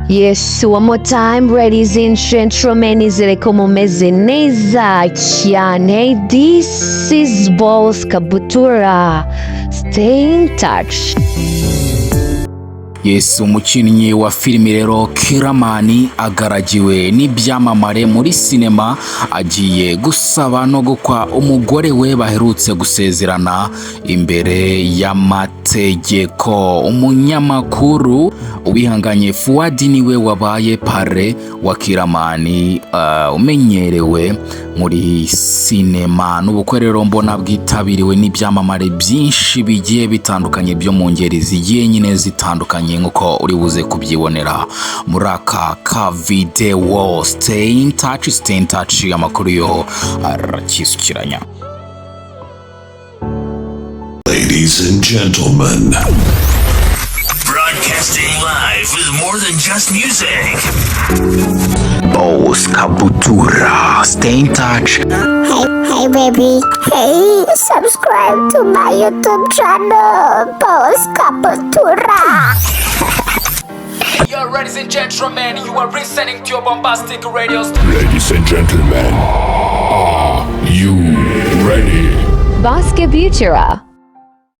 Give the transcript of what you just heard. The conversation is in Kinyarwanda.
Yes, one more time, ladies and gentlemen, izere ko mumeze neza cyane. This is Boss Kabutura. Stay in touch. Yes, umukinnyi wa filimi rero Kellerman agaragiwe nibyamamare muri sinema agiye gusaba no gukwa umugore we baherutse gusezerana imbere y'amategeko. Umunyamakuru ubihanganye Fuadi niwe wabaye pare wa Kellerman umenyerewe muri sinema. N'ubukwe rero mbona bwitabiriwe n'ibyamamare byinshi bigiye bitandukanye byo mu ngeri zigiye nyine zitandukanye nkuko uri buze kubyibonera muri aka ka video. Stay in touch, amakuru yo arakisukiranya. Ladies and gentlemen, broadcasting live with more than just music. Boss Kabutura, stay in touch. Hey baby, hey, subscribe to my YouTube channel, Boss Kabutura. Yo, ladies and gentlemen, you are listening to your bombastic radio station. ladies and gentlemen, are you ready? Boss Kabutura.